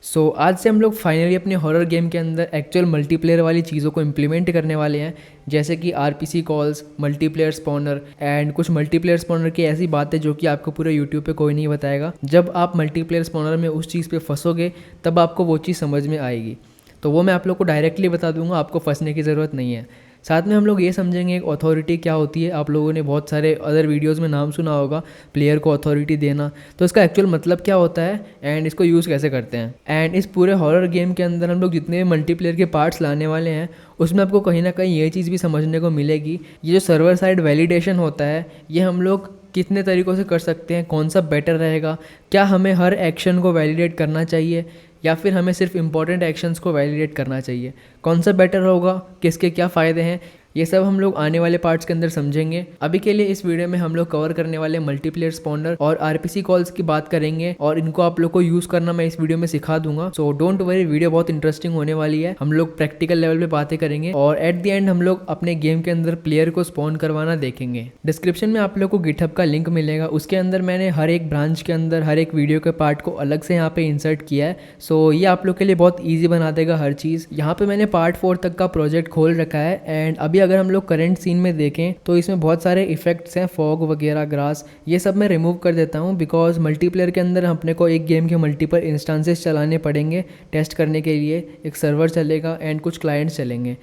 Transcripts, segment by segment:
आज से हम लोग फाइनली अपने हॉरर गेम के अंदर एक्चुअल मल्टीप्लेयर वाली चीज़ों को इम्प्लीमेंट करने वाले हैं, जैसे कि RPC calls, multiplayer spawner and कुछ मल्टीप्लेयर स्पॉनर की ऐसी बातें जो कि आपको पूरे यूट्यूब पे कोई नहीं बताएगा। जब आप मल्टीप्लेयर स्पॉनर में उस चीज़ पे फंसोगे तब आपको वो चीज़ समझ में आएगी। तो वो मैं आप लोग को डायरेक्टली बता दूंगा, आपको फंसने की ज़रूरत नहीं है। साथ में हम लोग ये समझेंगे एक अथॉरिटी क्या होती है। आप लोगों ने बहुत सारे अदर वीडियोस में नाम सुना होगा, प्लेयर को अथॉरिटी देना। तो इसका एक्चुअल मतलब क्या होता है एंड इसको यूज़ कैसे करते हैं। एंड इस पूरे हॉरर गेम के अंदर हम लोग जितने भी मल्टीप्लेयर के पार्ट्स लाने वाले हैं उसमें आपको कहीं ना कहीं ये चीज़ भी समझने को मिलेगी, ये जो सर्वर साइड वैलिडेशन होता है ये हम लोग कितने तरीक़ों से कर सकते हैं, कौन सा बेटर रहेगा, क्या हमें हर एक्शन को वैलिडेट करना चाहिए या फिर हमें सिर्फ इंपॉर्टेंट एक्शंस को वैलिडेट करना चाहिए, कौन सा बेटर होगा, किसके क्या फ़ायदे हैं, ये सब हम लोग आने वाले पार्ट्स के अंदर समझेंगे। अभी के लिए इस वीडियो में हम लोग कवर करने वाले मल्टीप्लेयर स्पॉनर और आरपीसी कॉल्स की बात करेंगे और इनको आप लोग को यूज़ करना मैं इस वीडियो में सिखा दूंगा। सो डोंट वरी, वीडियो बहुत इंटरेस्टिंग होने वाली है। हम लोग प्रैक्टिकल लेवल पे बातें करेंगे और एट द एंड हम लोग अपने गेम के अंदर प्लेयर को स्पॉन करवाना देखेंगे। डिस्क्रिप्शन में आप लोग को गिटहब का लिंक मिलेगा, उसके अंदर मैंने हर एक ब्रांच के अंदर हर एक वीडियो के पार्ट को अलग से यहाँ पे इंसर्ट किया है। सो ये आप लोग के लिए बहुत ईजी बना देगा हर चीज़। यहाँ पे मैंने पार्ट 4 तक का प्रोजेक्ट खोल रखा है एंड अभी अगर हम लोग करेंट सीन में देखें तो इसमें बहुत सारे इफेक्ट्स हैं, फॉग वगैरह, ग्रास, ये सब मैं रिमूव कर देता हूँ बिकॉज मल्टीप्लेयर के अंदर अपने को एक गेम के मल्टीपल इंस्टेंसेस चलाने पड़ेंगे टेस्ट करने के लिए। एक सर्वर चलेगा एंड कुछ क्लाइंट्स चलेंगे।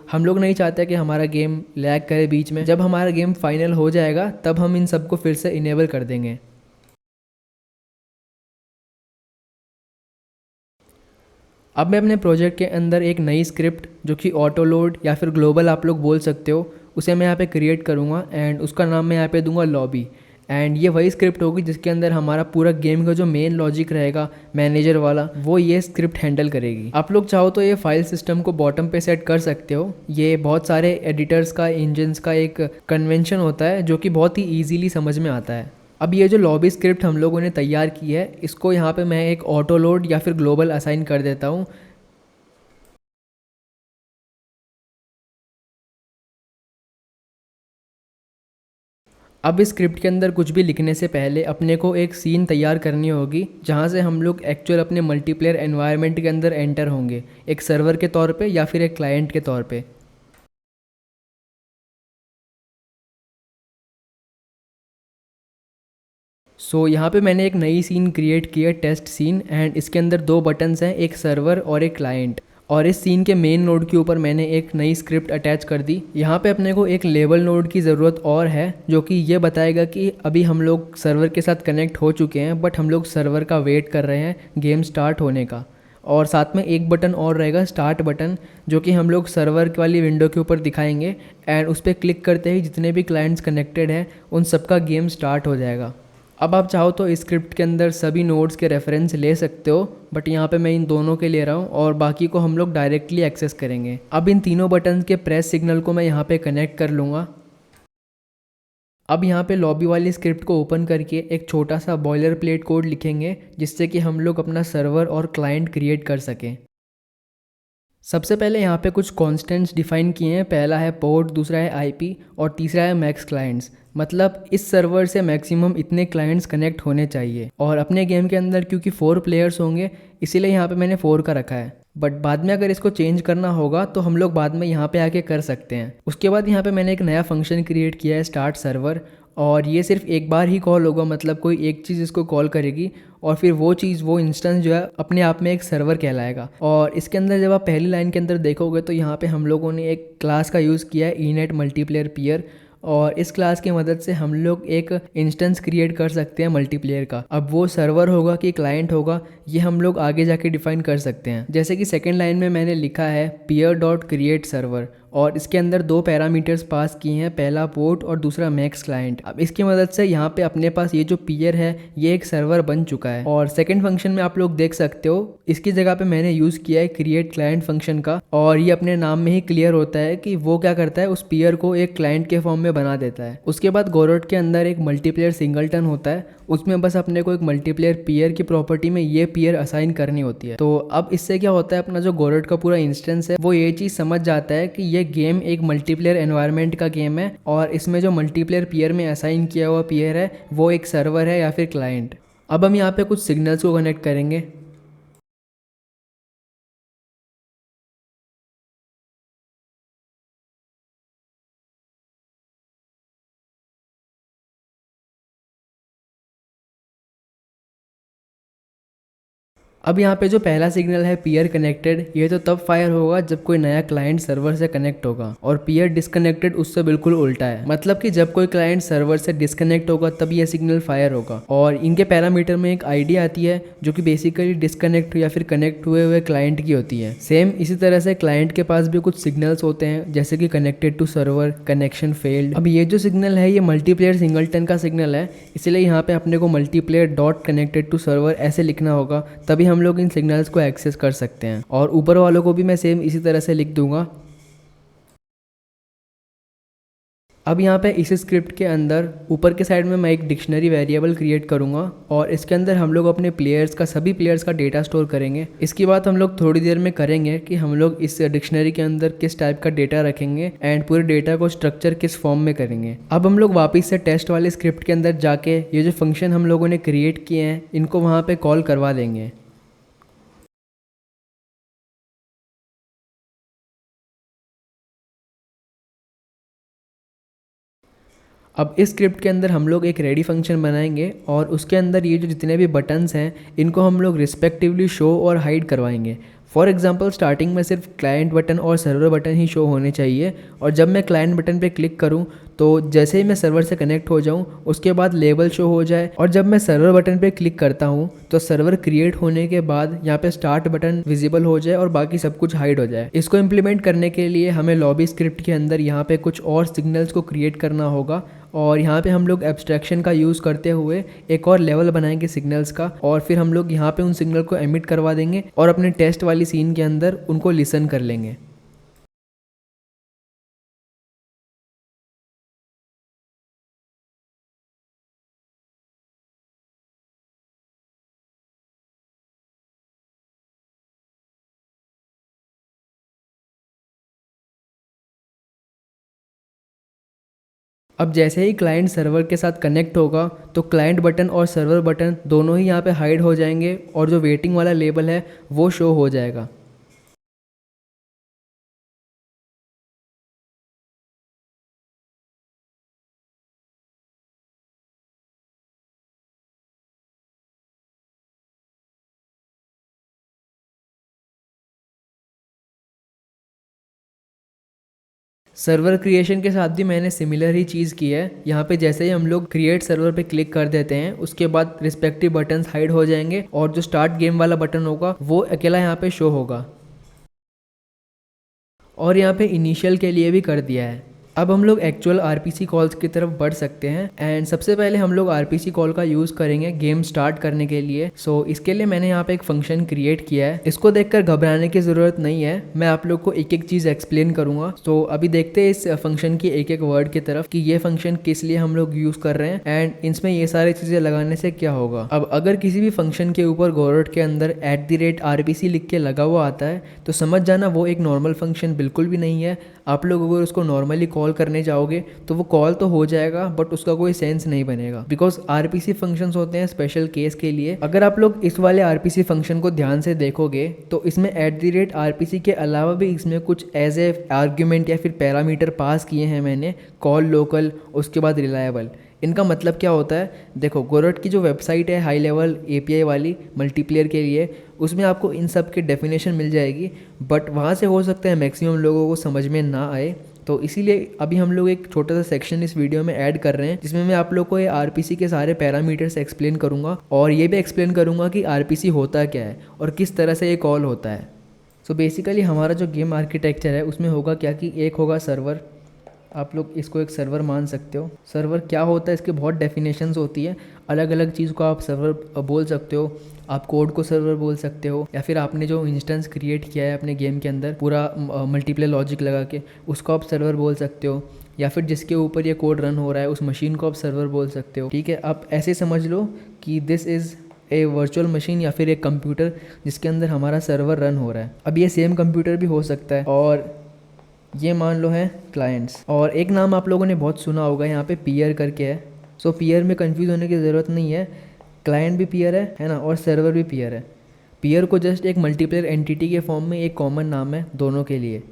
हम लोग नहीं चाहते कि हमारा गेम लैग करे बीच में। जब हमारा गेम फाइनल हो जाएगा तब हम इन सबको फिर से इनेबल कर देंगे। अब मैं अपने प्रोजेक्ट के अंदर एक नई स्क्रिप्ट जो कि ऑटो लोड या फिर ग्लोबल आप लोग बोल सकते हो, उसे मैं यहाँ पे क्रिएट करूँगा एंड उसका नाम मैं यहाँ पे दूंगा लॉबी। एंड ये वही स्क्रिप्ट होगी जिसके अंदर हमारा पूरा गेम का जो मेन लॉजिक रहेगा मैनेजर वाला, वो ये स्क्रिप्ट हैंडल करेगी। आप लोग चाहो तो ये फाइल सिस्टम को बॉटम पे सेट कर सकते हो। ये बहुत सारे एडिटर्स का, इंजन्स का एक कन्वेंशन होता है जो कि बहुत ही ईजीली समझ में आता है। अब ये जो लॉबी स्क्रिप्ट हम लोगों ने तैयार की है, इसको यहाँ पे मैं एक ऑटो लोड या फिर ग्लोबल असाइन कर देता हूँ। अब इस स्क्रिप्ट के अंदर कुछ भी लिखने से पहले अपने को एक सीन तैयार करनी होगी जहाँ से हम लोग एक्चुअल अपने मल्टीप्लेयर एनवायरनमेंट के अंदर एंटर होंगे, एक सर्वर के तौर पे या फिर एक क्लाइंट के तौर पे। यहाँ पे मैंने एक नई सीन क्रिएट की है, टेस्ट सीन, एंड इसके अंदर दो बटन्स हैं, एक सर्वर और एक क्लाइंट। और इस सीन के मेन नोड के ऊपर मैंने एक नई स्क्रिप्ट अटैच कर दी। यहाँ पे अपने को एक लेबल नोड की ज़रूरत और है जो कि ये बताएगा कि अभी हम लोग सर्वर के साथ कनेक्ट हो चुके हैं बट हम लोग सर्वर का वेट कर रहे हैं गेम स्टार्ट होने का। और साथ में एक बटन और रहेगा, स्टार्ट बटन, जो कि हम लोग सर्वर वाली विंडो के ऊपर दिखाएंगे एंड उस पर क्लिक करते ही जितने भी क्लाइंट्स कनेक्टेड हैं उन सबका गेम स्टार्ट हो जाएगा। अब आप चाहो तो इस स्क्रिप्ट के अंदर सभी नोड्स के रेफरेंस ले सकते हो बट यहाँ पे मैं इन दोनों के ले रहा हूँ और बाकी को हम लोग डायरेक्टली एक्सेस करेंगे। अब इन तीनों बटन्स के प्रेस सिग्नल को मैं यहाँ पे कनेक्ट कर लूँगा। अब यहाँ पे लॉबी वाली स्क्रिप्ट को ओपन करके एक छोटा सा बॉयलर प्लेट कोड लिखेंगे जिससे कि हम लोग अपना सर्वर और क्लाइंट क्रिएट कर सकें। सबसे पहले यहाँ पे कुछ कॉन्स्टेंट्स डिफाइन किए हैं। पहला है पोर्ट, दूसरा है आईपी और तीसरा है मैक्स क्लाइंट्स। मतलब इस सर्वर से मैक्सिमम इतने क्लाइंट्स कनेक्ट होने चाहिए। और अपने गेम के अंदर क्योंकि 4 प्लेयर्स होंगे इसीलिए यहाँ पे मैंने 4 का रखा है, बट बाद में अगर इसको चेंज करना होगा तो हम लोग बाद में यहाँ पे आके कर सकते हैं। उसके बाद यहाँ पे मैंने एक नया फंक्शन क्रिएट किया है, स्टार्ट सर्वर, और ये सिर्फ एक बार ही कॉल होगा। मतलब कोई एक चीज़ इसको कॉल करेगी और फिर वो चीज़, वो इंस्टेंस जो है अपने आप में एक सर्वर कहलाएगा। और इसके अंदर जब आप पहली लाइन के अंदर देखोगे तो यहाँ पे हम लोगों ने एक क्लास का यूज़ किया है, इनेट मल्टीप्लेयर पीयर, और इस क्लास की मदद से हम लोग एक इंस्टेंस क्रिएट कर सकते हैं मल्टीप्लेयर का। अब वो सर्वर होगा कि क्लाइंट होगा ये हम लोग आगे जाके डिफाइन कर सकते हैं। जैसे कि सेकंड लाइन में मैंने लिखा है पीयर डॉट क्रिएट सर्वर और इसके अंदर 2 पैरामीटर्स पास किए हैं, पहला पोर्ट और दूसरा मैक्स क्लाइंट। अब इसकी मदद से यहाँ पे अपने पास ये जो पीयर है ये एक सर्वर बन चुका है। और सेकंड फंक्शन में आप लोग देख सकते हो इसकी जगह पे मैंने यूज़ किया है क्रिएट क्लाइंट फंक्शन का, और ये अपने नाम में ही क्लियर होता है कि वो क्या करता है, उस पीयर को एक क्लाइंट के फॉर्म में बना देता है। उसके बाद गोरोट के अंदर एक मल्टीप्लेयर सिंगलटन होता है, उसमें बस अपने को एक मल्टीप्लेयर पीयर की प्रॉपर्टी में ये पीयर असाइन करनी होती है। तो अब इससे क्या होता है, अपना जो गोरोट का पूरा इंस्टेंस है वो ये चीज़ समझ जाता है कि ये गेम एक मल्टीप्लेयर एनवायरनमेंट का गेम है और इसमें जो मल्टीप्लेयर पीयर में असाइन किया हुआ पीयर है वो एक सर्वर है या फिर क्लाइंट। अब हम यहाँ पे कुछ सिग्नल्स को कनेक्ट करेंगे। अब यहाँ पे जो पहला सिग्नल है पीयर कनेक्टेड, ये तो तब फायर होगा जब कोई नया क्लाइंट सर्वर से कनेक्ट होगा, और पीयर डिस्कनेक्टेड उससे बिल्कुल उल्टा है, मतलब कि जब कोई क्लाइंट सर्वर से डिस्कनेक्ट होगा तब ये सिग्नल फायर होगा। और इनके पैरामीटर में एक आईडी आती है जो कि बेसिकली डिस्कनेक्ट या फिर कनेक्ट हुए हुए क्लाइंट की होती है। सेम इसी तरह से क्लाइंट के पास भी कुछ सिग्नल्स होते हैं, जैसे कि connected to server, connection failed. अब ये जो सिग्नल है ये मल्टीप्लेयर सिंगलटन का सिग्नल है, इसलिए यहाँ पे अपने को multiplayer dot connected to server ऐसे लिखना होगा, तभी हम लोग इन सिग्नल्स को एक्सेस कर सकते हैं। और ऊपर वालों को भी मैं सेम इसी तरह से लिख दूंगा। अब यहाँ पे इस स्क्रिप्ट के अंदर ऊपर के साइड में मैं एक डिक्शनरी वेरिएबल क्रिएट करूँगा, और इसके अंदर हम लोग अपने प्लेयर्स का, सभी प्लेयर्स का डेटा स्टोर करेंगे। इसकी बात हम लोग थोड़ी देर में करेंगे कि हम लोग इस डिक्शनरी के अंदर किस टाइप का डेटा रखेंगे एंड पूरे डेटा को स्ट्रक्चर किस फॉर्म में करेंगे। अब हम लोग वापस से टेस्ट वाले स्क्रिप्ट के अंदर जाके ये जो फंक्शन हम लोगों ने क्रिएट किए हैं इनको वहाँ पर कॉल करवा देंगे। अब इस स्क्रिप्ट के अंदर हम लोग एक रेडी फंक्शन बनाएंगे, और उसके अंदर ये जो जितने भी बटन्स हैं इनको हम लोग रिस्पेक्टिवली शो और हाइड करवाएंगे। फॉर एग्जांपल स्टार्टिंग में सिर्फ क्लाइंट बटन और सर्वर बटन ही शो होने चाहिए, और जब मैं क्लाइंट बटन पे क्लिक करूं तो जैसे ही मैं सर्वर से कनेक्ट हो जाऊं उसके बाद लेबल शो हो जाए, और जब मैं सर्वर बटन पे क्लिक करता हूं तो सर्वर क्रिएट होने के बाद यहाँ पे स्टार्ट बटन विजिबल हो जाए और बाकी सब कुछ हाइड हो जाए। इसको इम्प्लीमेंट करने के लिए हमें लॉबी स्क्रिप्ट के अंदर यहाँ पे कुछ और सिग्नल्स को क्रिएट करना होगा, और यहाँ पे हम लोग एब्स्ट्रैक्शन का यूज़ करते हुए एक और लेवल बनाएंगे सिग्नल्स का, और फिर हम लोग यहाँ पे उन सिग्नल को एमिट करवा देंगे और अपने टेस्ट वाली सीन के अंदर उनको लिसन कर लेंगे। अब जैसे ही क्लाइंट सर्वर के साथ कनेक्ट होगा तो क्लाइंट बटन और सर्वर बटन दोनों ही यहाँ पे हाइड हो जाएंगे, और जो वेटिंग वाला लेबल है वो शो हो जाएगा। सर्वर क्रिएशन के साथ भी मैंने सिमिलर ही चीज़ की है। यहाँ पे जैसे ही हम लोग क्रिएट सर्वर पे क्लिक कर देते हैं उसके बाद रिस्पेक्टिव बटन्स हाइड हो जाएंगे, और जो स्टार्ट गेम वाला बटन होगा वो अकेला यहाँ पे शो होगा। और यहाँ पे इनिशियल के लिए भी कर दिया है। अब हम लोग एक्चुअल आरपीसी कॉल्स की तरफ बढ़ सकते हैं, एंड सबसे पहले हम लोग आरपीसी कॉल का यूज़ करेंगे गेम स्टार्ट करने के लिए। सो इसके लिए मैंने यहाँ पे एक फंक्शन क्रिएट किया है। इसको देखकर घबराने की ज़रूरत नहीं है, मैं आप लोग को एक एक चीज़ एक्सप्लेन करूँगा। तो अभी देखते हैं इस फंक्शन की एक एक वर्ड की तरफ कि ये फंक्शन किस लिए हम लोग यूज़ कर रहे हैं एंड इसमें ये सारी चीज़ें लगाने से क्या होगा। अब अगर किसी भी फंक्शन के ऊपर गोरोट के अंदर @RPC लिख के लगा हुआ आता है तो समझ जाना वो एक नॉर्मल फंक्शन बिल्कुल भी नहीं है। आप लोग अगर उसको नॉर्मली कॉल करने जाओगे तो वो कॉल तो हो जाएगा बट उसका कोई सेंस नहीं बनेगा, बिकॉज आरपीसी फंक्शंस होते हैं स्पेशल केस के लिए। अगर आप लोग इस वाले आरपीसी फंक्शन को ध्यान से देखोगे तो इसमें @RPC के अलावा भी इसमें कुछ एज ए आर्ग्यूमेंट या फिर पैरामीटर पास किए हैं मैंने, कॉल लोकल, उसके बाद रिलायबल। इनका मतलब क्या होता है, देखो गोरोट की जो वेबसाइट है हाई लेवल API वाली मल्टीप्लेयर के लिए, उसमें आपको इन सब की डेफिनेशन मिल जाएगी, बट वहाँ से हो सकता है मैक्सिमम लोगों को समझ में ना आए। तो इसीलिए अभी हम लोग एक छोटा सा सेक्शन इस वीडियो में ऐड कर रहे हैं जिसमें मैं आप लोग को ये आरपीसी के सारे पैरामीटर्स एक्सप्लेन करूँगा, और ये भी एक्सप्लेन करूँगा कि आरपीसी होता क्या है और किस तरह से ये कॉल होता है। सो बेसिकली हमारा जो गेम आर्किटेक्चर है उसमें होगा क्या कि एक होगा सर्वर, आप लोग इसको एक सर्वर मान सकते हो। सर्वर क्या होता है इसके बहुत डेफिनेशंस होती है, अलग अलग चीज़ को आप सर्वर बोल सकते हो। आप कोड को सर्वर बोल सकते हो, या फिर आपने जो इंस्टेंस क्रिएट किया है अपने गेम के अंदर पूरा मल्टीप्लेयर लॉजिक लगा के उसको आप सर्वर बोल सकते हो, या फिर जिसके ऊपर ये कोड रन हो रहा है उस मशीन को आप सर्वर बोल सकते हो। ठीक है, आप ऐसे समझ लो कि this is a virtual machine या फिर एक कंप्यूटर जिसके अंदर हमारा सर्वर रन हो रहा है। अब ये सेम कंप्यूटर भी हो सकता है, और ये मान लो है क्लाइंट्स। और एक नाम आप लोगों ने बहुत सुना होगा यहाँ पे पीयर करके है। सो पीयर में कंफ्यूज होने की ज़रूरत नहीं है, क्लाइंट भी पीयर है ना, और सर्वर भी पीयर है। पीयर को जस्ट एक मल्टीप्लेयर एंटिटी के फॉर्म में एक कॉमन नाम है दोनों के लिए,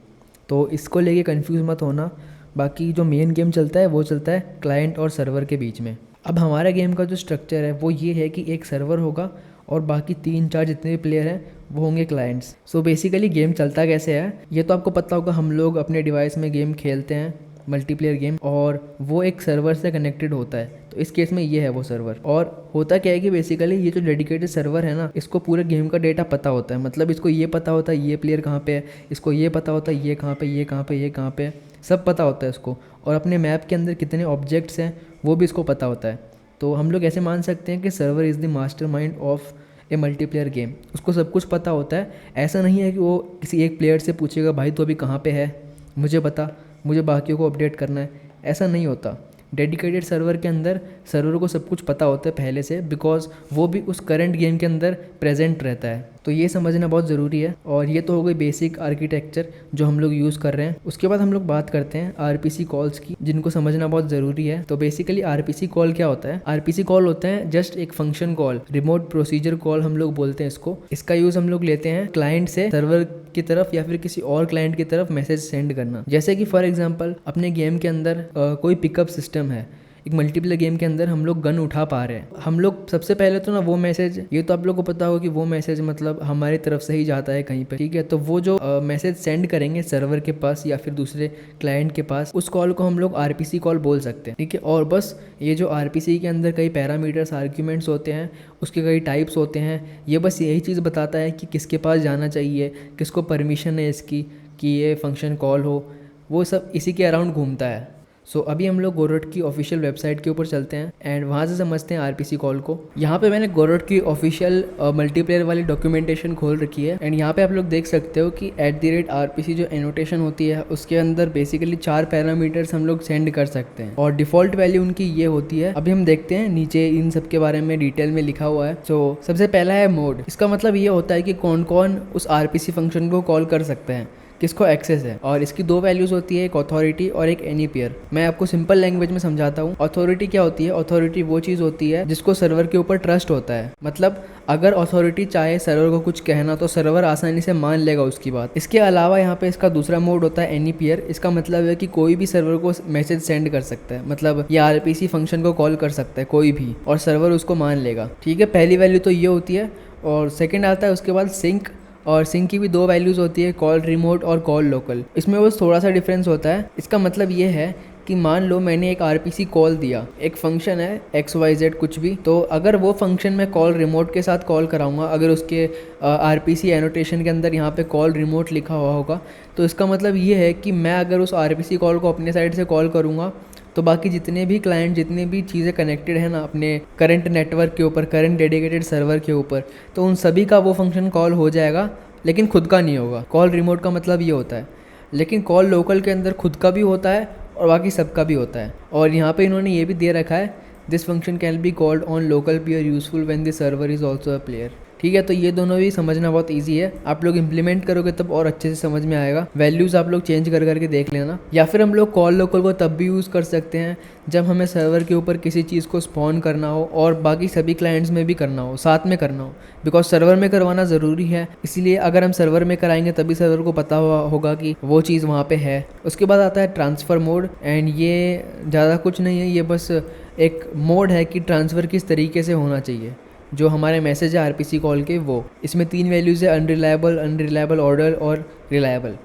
तो इसको लेके कंफ्यूज मत होना। बाकी जो मेन गेम चलता है वो चलता है क्लाइंट और सर्वर के बीच में। अब हमारे गेम का जो स्ट्रक्चर है वो ये है कि एक सर्वर होगा और बाकी 3-4 जितने भी प्लेयर हैं वो होंगे क्लाइंट्स। सो बेसिकली गेम चलता कैसे है ये तो आपको पता होगा। हम लोग अपने डिवाइस में गेम खेलते हैं, मल्टीप्लेयर गेम, और वो एक सर्वर से कनेक्टेड होता है। तो इस केस में ये है वो सर्वर। और होता क्या है कि बेसिकली ये जो डेडिकेटेड सर्वर है ना, इसको पूरे गेम का डेटा पता होता है। मतलब इसको ये पता होता है ये प्लेयर कहाँ पे है, इसको ये पता होता है ये कहाँ पे, ये कहाँ पे, ये कहाँ पे, सब पता होता है इसको। और अपने मैप के अंदर कितने ऑब्जेक्ट्स हैं वो भी इसको पता होता है। तो हम लोग ऐसे मान सकते हैं कि server is the mastermind of A multiplayer game. उसको सब कुछ पता होता है। ऐसा नहीं है कि वो किसी एक प्लेयर से पूछेगा भाई तो अभी कहाँ पे है, मुझे बता, मुझे बाकियों को अपडेट करना है। ऐसा नहीं होता। डेडिकेटेड सर्वर के अंदर सर्वर को सब कुछ पता होता है पहले से, बिकॉज वो भी उस करंट गेम के अंदर प्रेजेंट रहता है। तो ये समझना बहुत ज़रूरी है। और ये तो हो गई बेसिक आर्किटेक्चर जो हम लोग यूज़ कर रहे हैं। उसके बाद हम लोग बात करते हैं आरपीसी कॉल्स की, जिनको समझना बहुत ज़रूरी है। तो बेसिकली आरपीसी कॉल क्या होता है? आरपीसी कॉल होता है जस्ट एक function call, remote procedure call हम लोग बोलते हैं इसको। इसका यूज़ हम लोग लेते हैं क्लाइंट से सर्वर की तरफ या फिर किसी और क्लाइंट की तरफ मैसेज सेंड करना। जैसे कि फॉर एग्जांपल अपने गेम के अंदर कोई पिकअप सिस्टम है, एक मल्टीप्लेयर गेम के अंदर हम लोग गन उठा पा रहे हैं। हम लोग सबसे पहले तो ना वो मैसेज, ये तो आप लोग को पता होगा कि वो मैसेज मतलब हमारी तरफ से ही जाता है कहीं पे, ठीक है। तो वो जो मैसेज सेंड करेंगे सर्वर के पास या फिर दूसरे क्लाइंट के पास, उस कॉल को हम लोग आरपीसी कॉल बोल सकते हैं, ठीक है। और बस ये जो आरपीसी के अंदर कई पैरामीटर्स, आर्ग्यूमेंट्स होते हैं, उसके कई टाइप्स होते हैं, ये बस यही चीज़ बताता है कि किसके पास जाना चाहिए, किसको परमिशन है इसकी कि ये फंक्शन कॉल हो, वो सब इसी के अराउंड घूमता है। सो अभी हम लोग गोरोट की ऑफिशियल वेबसाइट के ऊपर चलते हैं एंड वहाँ से समझते हैं आरपीसी कॉल को। यहाँ पे मैंने गोरोट की ऑफिशियल मल्टीप्लेयर वाली डॉक्यूमेंटेशन खोल रखी है एंड यहाँ पे आप लोग देख सकते हो कि @RPC जो एनोटेशन होती है उसके अंदर बेसिकली 4 पैरामीटर्स हम लोग सेंड कर सकते हैं और डिफ़ॉल्ट वैल्यू उनकी ये होती है। अभी हम देखते हैं नीचे इन सब के बारे में डिटेल में लिखा हुआ है। सो सबसे पहला है मोड। इसका मतलब ये होता है कि कौन कौन उस आरपीसी फंक्शन को कॉल कर सकते हैं, किसको एक्सेस है। और इसकी 2 वैल्यूज़ होती है, एक अथॉरिटी और एक एनी पेयर। मैं आपको सिंपल लैंग्वेज में समझाता हूँ। अथॉरिटी क्या होती है? अथॉरिटी वो चीज़ होती है जिसको सर्वर के ऊपर ट्रस्ट होता है। मतलब अगर अथॉरिटी चाहे सर्वर को कुछ कहना तो सर्वर आसानी से मान लेगा उसकी बात। इसके अलावा यहाँ पे इसका दूसरा मोड होता है एनी पेयर। इसका मतलब है कि कोई भी सर्वर को मैसेज सेंड कर सकता है, मतलब ये आरपीसी फंक्शन को कॉल कर सकता है कोई भी और सर्वर उसको मान लेगा, ठीक है। पहली वैल्यू तो ये होती है। और सेकेंड आता है उसके बाद सिंक, और सिंक की भी 2 वैल्यूज़ होती है, कॉल रिमोट और कॉल लोकल। इसमें बस थोड़ा सा डिफरेंस होता है। इसका मतलब ये है कि मान लो मैंने एक आरपीसी कॉल दिया, एक फंक्शन है XYZ कुछ भी, तो अगर वो फंक्शन मैं कॉल रिमोट के साथ कॉल कराऊंगा, अगर उसके आरपीसी एनोटेशन के अंदर यहाँ पे कॉल रिमोट लिखा हुआ होगा, तो इसका मतलब ये है कि मैं अगर उस आरपीसी कॉल को अपने साइड से कॉल करूँगा तो बाकी जितने भी क्लाइंट, जितनी भी चीज़ें कनेक्टेड है ना अपने करंट नेटवर्क के ऊपर, करंट डेडिकेटेड सर्वर के ऊपर, तो उन सभी का वो फंक्शन कॉल हो जाएगा, लेकिन खुद का नहीं होगा। कॉल रिमोट का मतलब ये होता है। लेकिन कॉल लोकल के अंदर खुद का भी होता है और बाकी सबका भी होता है। और यहाँ पे इन्होंने ये भी दे रखा है, this function can be called on local pair useful when the server is also a player, ठीक है। तो ये दोनों भी समझना बहुत इजी है। आप लोग इंप्लीमेंट करोगे तब और अच्छे से समझ में आएगा। वैल्यूज़ आप लोग चेंज कर करके देख लेना। या फिर हम लोग कॉल लोकल को तब भी यूज़ कर सकते हैं जब हमें सर्वर के ऊपर किसी चीज़ को स्पॉन करना हो और बाकी सभी क्लाइंट्स में भी करना हो, साथ में करना हो, बिकॉज सर्वर में करवाना ज़रूरी है। इसीलिए अगर हम सर्वर में कराएंगे तभी सर्वर को पता होगा कि वो चीज़ वहाँ पे है। उसके बाद आता है ट्रांसफ़र मोड एंड ये ज़्यादा कुछ नहीं है, ये बस एक मोड है कि ट्रांसफ़र किस तरीके से होना चाहिए। जो हमारे मैसेज है आरपीसी कॉल के, वो इसमें 3 वैल्यूज़ है, अनरिलायबल ऑर्डर और रिलायबल।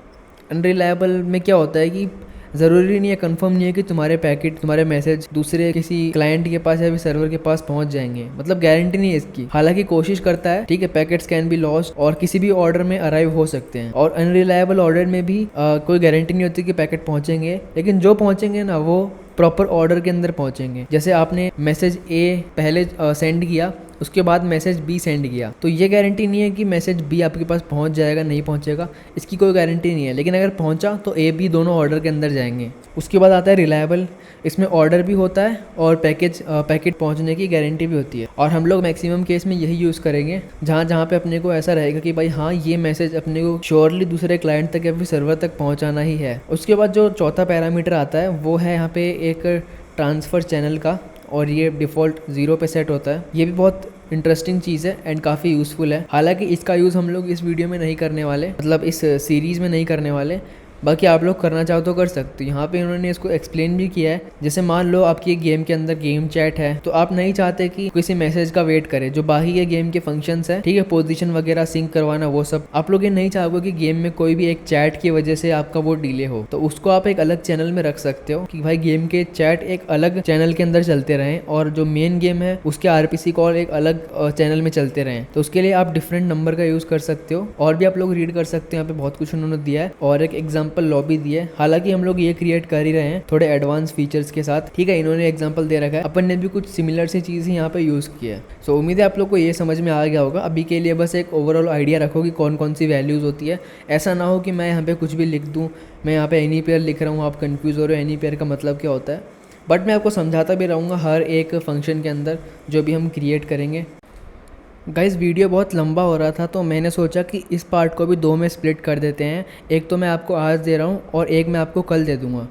अनरिलायबल में क्या होता है कि ज़रूरी नहीं है, कंफर्म नहीं है कि तुम्हारे पैकेट, तुम्हारे मैसेज दूसरे किसी क्लाइंट के पास या फिर सर्वर के पास पहुंच जाएंगे, मतलब गारंटी नहीं है इसकी। हालांकि कोशिश करता है, ठीक है। पैकेट्स कैन बी लॉस्ट और किसी भी ऑर्डर में अराइव हो सकते हैं। और अनरिलायबल ऑर्डर में भी कोई गारंटी नहीं होती कि पैकेट पहुंचेंगे, लेकिन जो पहुंचेंगे ना वो प्रॉपर ऑर्डर के अंदर पहुंचेंगे। जैसे आपने मैसेज A पहले सेंड किया, उसके बाद मैसेज B सेंड किया, तो ये गारंटी नहीं है कि मैसेज B आपके पास पहुंच जाएगा, नहीं पहुंचेगा, इसकी कोई गारंटी नहीं है। लेकिन अगर पहुंचा तो A B दोनों ऑर्डर के अंदर जाएंगे। उसके बाद आता है रिलायबल। इसमें ऑर्डर भी होता है और पैकेट पहुंचने की गारंटी भी होती है। और हम लोग मैक्सिमम केस में यही यूज़ करेंगे जहाँ पे अपने को ऐसा रहेगा कि भाई हाँ, ये मैसेज अपने को श्योरली दूसरे क्लाइंट तक या फिर सर्वर तक पहुँचाना ही है। उसके बाद जो चौथा पैरामीटर आता है वो है यहाँ पे एक ट्रांसफ़र चैनल का, और ये डिफ़ॉल्ट 0 पे सेट होता है। ये भी बहुत इंटरेस्टिंग चीज़ है एंड काफ़ी यूज़फुल है। हालांकि इसका यूज़ हम लोग इस वीडियो में नहीं करने वाले, मतलब इस सीरीज़ में नहीं करने वाले, बाकी आप लोग करना चाहो तो कर सकते हो। यहाँ पे इन्होंने इसको एक्सप्लेन भी किया है। जैसे मान लो आपकी गेम के अंदर गेम चैट है, तो आप नहीं चाहते कि किसी मैसेज का वेट करे, जो बाकी के गेम के फंक्शंस है, ठीक है, पोजीशन वगैरह सिंक करवाना, वो सब आप लोग ये नहीं चाहोगे कि गेम में कोई भी एक चैट की वजह से आपका वो डिले हो, तो उसको आप एक अलग चैनल में रख सकते हो कि भाई गेम के चैट एक अलग चैनल के अंदर चलते रहें और जो मेन गेम है उसके आरपीसी कॉल एक अलग चैनल में चलते रहें। तो उसके लिए आप डिफरेंट नंबर का यूज कर सकते हो। और भी आप लोग रीड कर सकते हो, यहाँ पे बहुत कुछ उन्होंने दिया है और एक एग्जाम्पल लॉबी दी है। हालांकि हम लोग ये क्रिएट कर ही रहे हैं थोड़े एडवांस फीचर्स के साथ, ठीक है, इन्होंने एग्जाम्पल दे रखा है, अपन ने भी कुछ सिमिलर सी चीज़ ही यहाँ पे यूज़ की है। सो उम्मीद है आप लोग को ये समझ में आ गया होगा। अभी के लिए बस एक ओवरऑल आइडिया रखो कि कौन कौन सी वैल्यूज़ होती है। ऐसा ना हो कि मैं यहाँ पे कुछ भी लिख दूँ, मैं यहाँ पे एनी पेयर लिख रहा हूँ, आप कन्फ्यूज़ हो रहे हो एनी पेयर का मतलब क्या होता है, बट मैं आपको समझाता भी रहूँगा हर एक फंक्शन के अंदर जो भी हम क्रिएट करेंगे। गाइस वीडियो बहुत लंबा हो रहा था, तो मैंने सोचा कि इस पार्ट को भी 2 में स्प्लिट कर देते हैं। एक तो मैं आपको आज दे रहा हूँ और एक मैं आपको कल दे दूँगा।